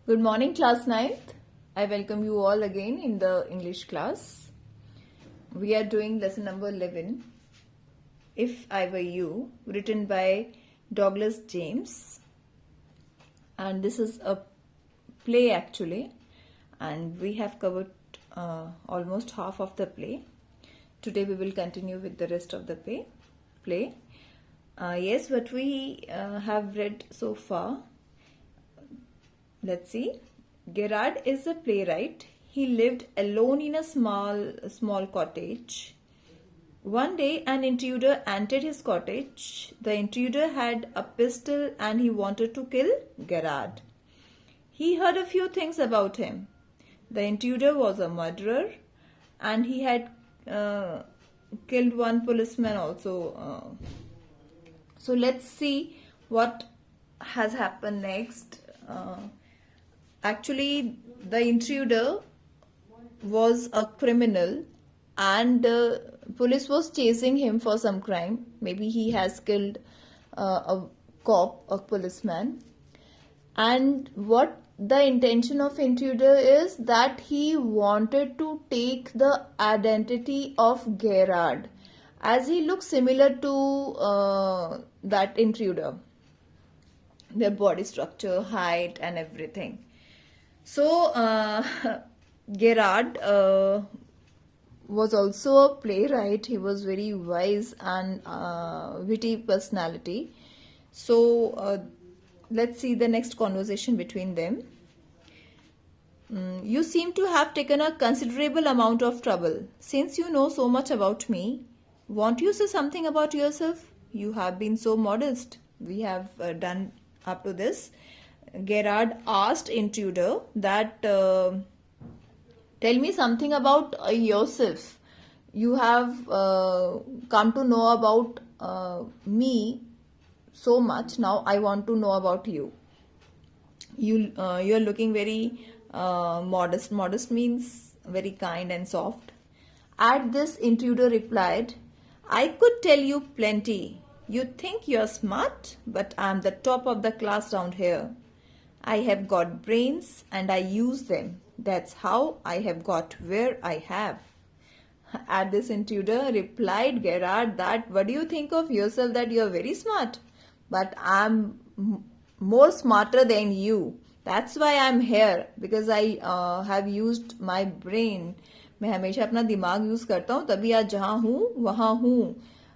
Good morning, class 9th. I welcome you all again in the English class. We are doing lesson number 11, If I Were You, written by Douglas James. And this is a play actually, and we have covered almost half of the play. Today we will continue with the rest of the play. Yes, what we have read so far. Let's see. Gerard is a playwright. He lived alone in a small cottage. One day, an intruder entered his cottage. The intruder had a pistol and he wanted to kill Gerard. He heard a few things about him. The intruder was a murderer and he had killed one policeman also. So let's see what has happened next. Actually, the intruder was a criminal and police was chasing him for some crime. Maybe he has killed a cop, a policeman. And what the intention of intruder is that he wanted to take the identity of Gerard, as he looks similar to that intruder, their body structure, height and everything. So Gerard was also a playwright. He was very wise and witty personality. So let's see the next conversation between them. You seem to have taken a considerable amount of trouble. Since you know so much about me, won't you say something about yourself? You have been so modest. We have done up to this. Gerard asked intruder that tell me something about yourself. You have come to know about me so much. Now I want to know about you. You are looking very modest. Modest means very kind and soft. At this, intruder replied, I could tell you plenty. You think you're smart, but I'm the top of the class round here. I have got brains and I use them. That's how I have got where I have. At this, intruder replied Gerard that, what do you think of yourself that you are very smart? But I'm more smarter than you. That's why I'm here, because I have used my brain. मैं हमेशा अपना दिमाग use करता हूँ, तभी आज जहाँ हूँ वहाँ हूँ.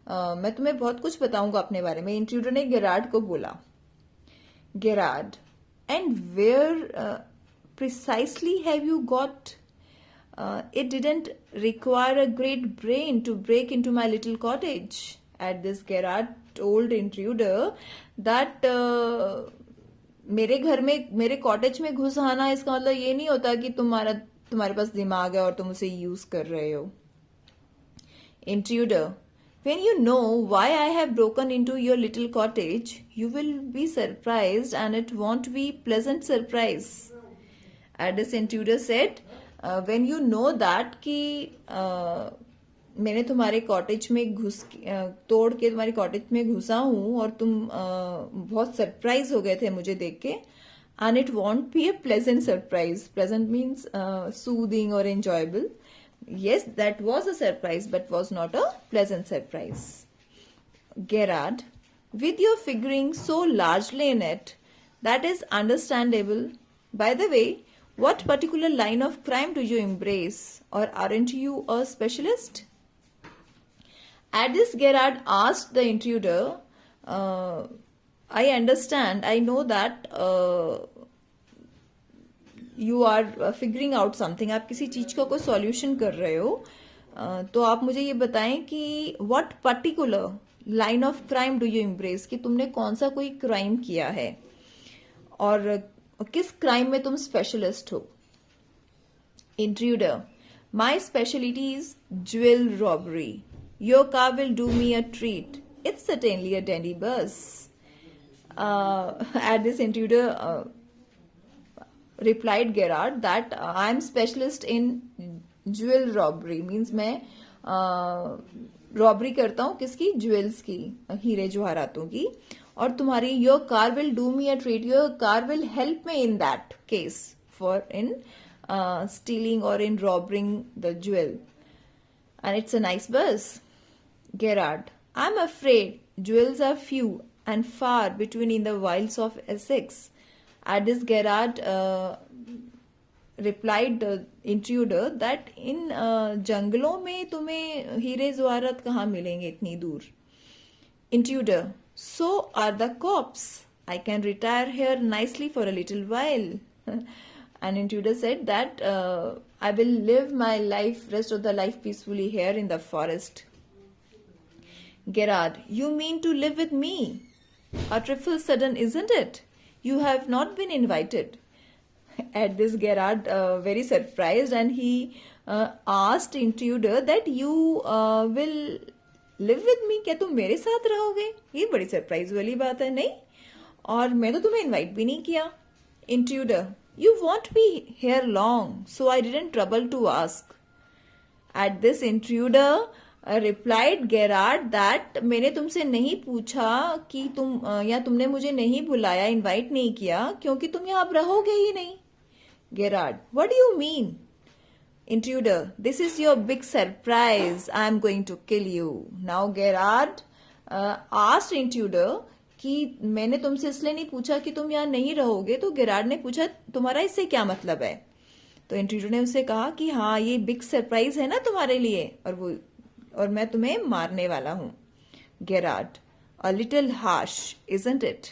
मैं तुम्हें बहुत कुछ बताऊंगा अपने बारे में. इंट्रूडर ने गेरार्ड को बोला. Gerard, and where precisely have you got? It didn't require a great brain to break into my little cottage. At this, Gerard told intruder that मेरे घर में, मेरे कॉटेज में घुस आना इसका मतलब ये नहीं होता कि तुम्हारे पास दिमाग है और तुम उसे यूज कर रहे हो. Intruder, when you know why I have broken into your little cottage, you will be surprised and it won't be pleasant surprise. Addis intruder said, when you know that कि मैंने तुम्हारे कॉटेज में तोड़ के तुम्हारे कॉटेज में घुसा हूँ और तुम बहुत सरप्राइज हो गए थे मुझे देख के, and it won't be a pleasant surprise. Pleasant means soothing or enjoyable. Yes, that was a surprise, but was not a pleasant surprise. Gerard, with your figuring so largely in it, that is understandable. By the way, what particular line of crime do you embrace, or aren't you a specialist? At this, Gerard asked the intruder, I understand, I know that you are figuring out something. आप किसी चीज का कोई solution कर रहे हो. तो आप मुझे ये बताएं कि what particular line of crime do you embrace, कि तुमने कौन सा कोई क्राइम किया है और किस क्राइम में तुम स्पेशलिस्ट हो. Intruder, my speciality is jewel robbery. Your car will do me a treat. It's certainly a dandy bus. At this intruder replied Gerard that I am specialist in jewel robbery. Means मैं robbery करता हूँ किसकी, jewels की, हीरे जवाहरातों की. और तुम्हारी your car will do me a treat, your car will help me in that case for in stealing or in robbing the jewel. And it's a nice bus. Gerard, I'm afraid jewels are few and far between in the wilds of Essex. At this, Gerard replied the intruder that in जंगलों में तुम्हें हीरे ज़वाहरात कहाँ मिलेंगे इतनी दूर. Intruder, so are the cops. I can retire here nicely for a little while. And intruder said that I will live my life, rest of the life peacefully here in the forest. Gerard, you mean to live with me? A trifle sudden, isn't it? You have not been invited. At this, Gerard very surprised, and he asked intruder that you will live with me. क्या तुम मेरे साथ रहोगे? ये बड़ी surprise वाली बात है, नहीं? और मैं तो तुम्हें इनवाइट भी नहीं किया. Intruder, you won't be here long, so I didn't trouble to ask. At this, intruder replied Gerard that मैंने तुमसे नहीं पूछा कि या तुमने मुझे नहीं बुलाया, इनवाइट नहीं किया, क्योंकि तुम यहाँ अब रहोगे ही नहीं. Gerard, what do you mean? Intruder, this is your big surprise. I am going to kill you. Now Gerard asked intruder कि मैंने तुमसे इसलिए नहीं पूछा कि तुम यहाँ नहीं रहोगे. तो गेरार्ड ने पूछा तुम्हारा इससे क्या मतलब है. तो इंट्रूडर ने उससे कहा कि हाँ ये बिग सरप्राइज है ना तुम्हारे लिए, और मैं तुम्हें मारने वाला हूँ. Gerard, a little harsh isn't it.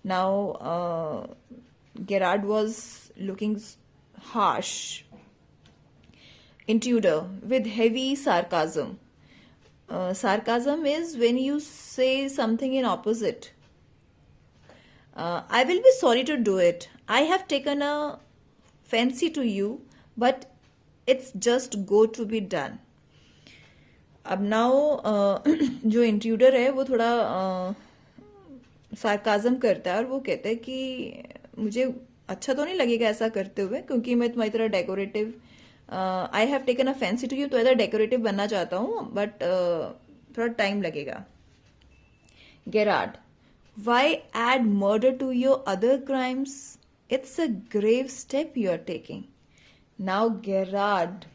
Now Gerard was looking harsh. Intruder with heavy sarcasm. Sarcasm is when you say something in opposite. I will be sorry to do it. I have taken a fancy to you, but it's just go to be done. अब now जो intruder है वो थोड़ा sarcasm करता है और वो कहता है कि मुझे अच्छा तो नहीं लगेगा ऐसा करते हुए, क्योंकि मैं तुम्हारी तरह decorative I have taken a fancy to you, तो ऐसा डेकोरेटिव बनना चाहता हूँ, बट थोड़ा टाइम लगेगा. Gerard, why add murder to your other crimes? It's a grave step you are taking. Now Gerard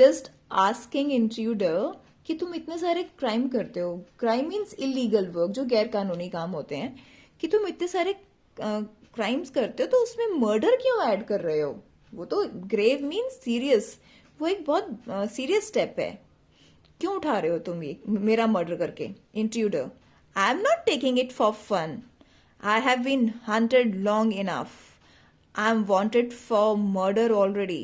just asking intruder कि तुम इतने सारे क्राइम करते हो, क्राइम मीन्स इलीगल वर्क, जो गैर कानूनी काम होते हैं, कि तुम इतने सारे क्राइम्स करते हो तो उसमें मर्डर क्यों ऐड कर रहे हो? वो तो ग्रेव मीन्स सीरियस, वो एक बहुत सीरियस स्टेप है, क्यों उठा रहे हो तुम ये मेरा मर्डर करके? Intruder, I am not taking it for fun. I have been hunted long enough. I am wanted for murder already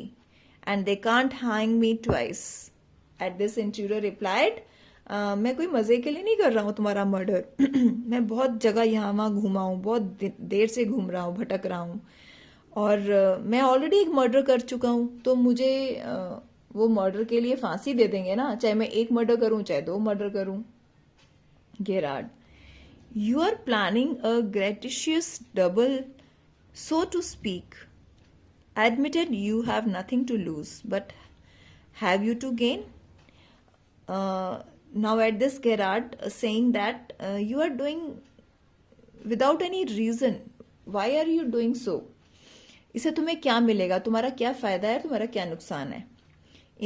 and they can't hang me twice. At this intruder replied, मैं कोई मजे के लिए नहीं कर रहा हूँ तुम्हारा मर्डर. मैं बहुत जगह यहाँ वहाँ घूमा हूँ, बहुत देर से घूम रहा हूँ, भटक रहा हूँ, और मैं ऑलरेडी एक मर्डर कर चुका हूँ, तो मुझे वो मर्डर के लिए फांसी दे देंगे ना, चाहे मैं एक मर्डर करूँ चाहे 2 मर्डर करूँ. Gerard, you are planning a gratuitous double, so to speak. Admitted you have nothing to lose, but have you to gain? Now at this, Gerard saying that you are doing without any reason. Why are you doing so? इससे तुम्हें क्या मिलेगा, तुम्हारा क्या फायदा है, तुम्हारा क्या नुकसान है?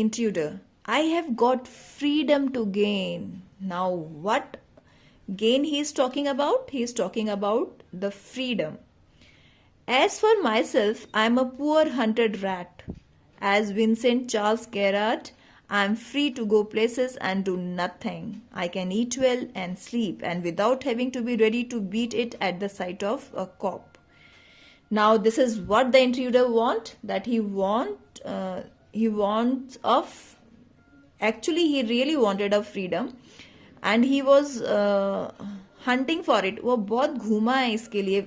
Intruder, I have got freedom to gain. Now what gain he is talking about? He is talking about the freedom. As for myself, I am a poor hunted rat. As Vincent Charles Gerard, I am free to go places and do nothing. I can eat well and sleep, and without having to be ready to beat it at the sight of a cop. Now this is what the intruder want, that he wants of, actually he really wanted of freedom, and he was hunting for it. वो बहुत घूमा है इसके लिए,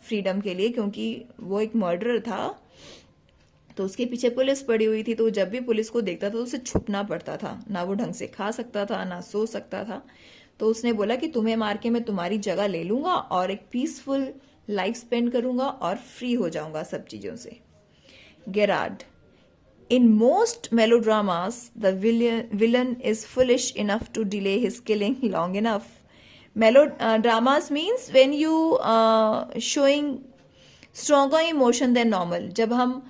freedom के लिए, क्योंकि वो एक मर्डरर था, तो उसके पीछे पुलिस पड़ी हुई थी, तो जब भी पुलिस को देखता था तो उसे छुपना पड़ता था, ना वो ढंग से खा सकता था ना सो सकता था. तो उसने बोला कि तुम्हें मार के मैं तुम्हारी जगह ले लूंगा और एक पीसफुल लाइफ स्पेंड करूंगा और फ्री हो जाऊंगा सब चीजों से. Gerard, in most melodramas the villain is foolish enough to delay his killing long enough. Melodramas means when you showing stronger emotion than normal. जब हम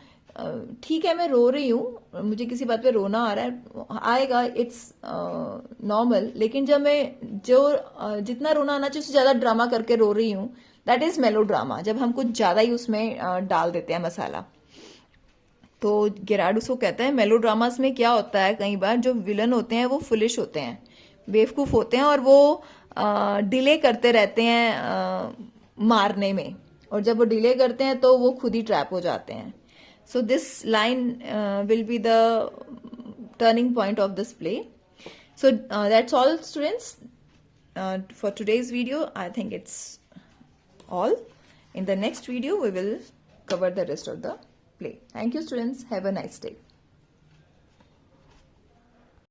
ठीक है मैं रो रही हूँ, मुझे किसी बात पे रोना आ रहा है, आएगा, इट्स नॉर्मल, लेकिन जब मैं जितना रोना आना चाहिए उससे ज्यादा ड्रामा करके रो रही हूँ, दैट इज मेलोड्रामा. जब हम कुछ ज्यादा ही उसमें डाल देते हैं मसाला. तो गेराड उसको कहता है मेलोड्रामास में क्या होता है, कई बार जो विलन होते हैं वो फुलिश होते हैं, बेवकूफ होते हैं, और वो डिले करते रहते हैं मारने में, और जब वो डिले करते हैं तो वो खुद ही ट्रैप हो जाते हैं. So this line will be the turning point of this play. So that's all, students, for today's video. I think it's all. In the next video we will cover the rest of the play. Thank you, students. Have a nice day.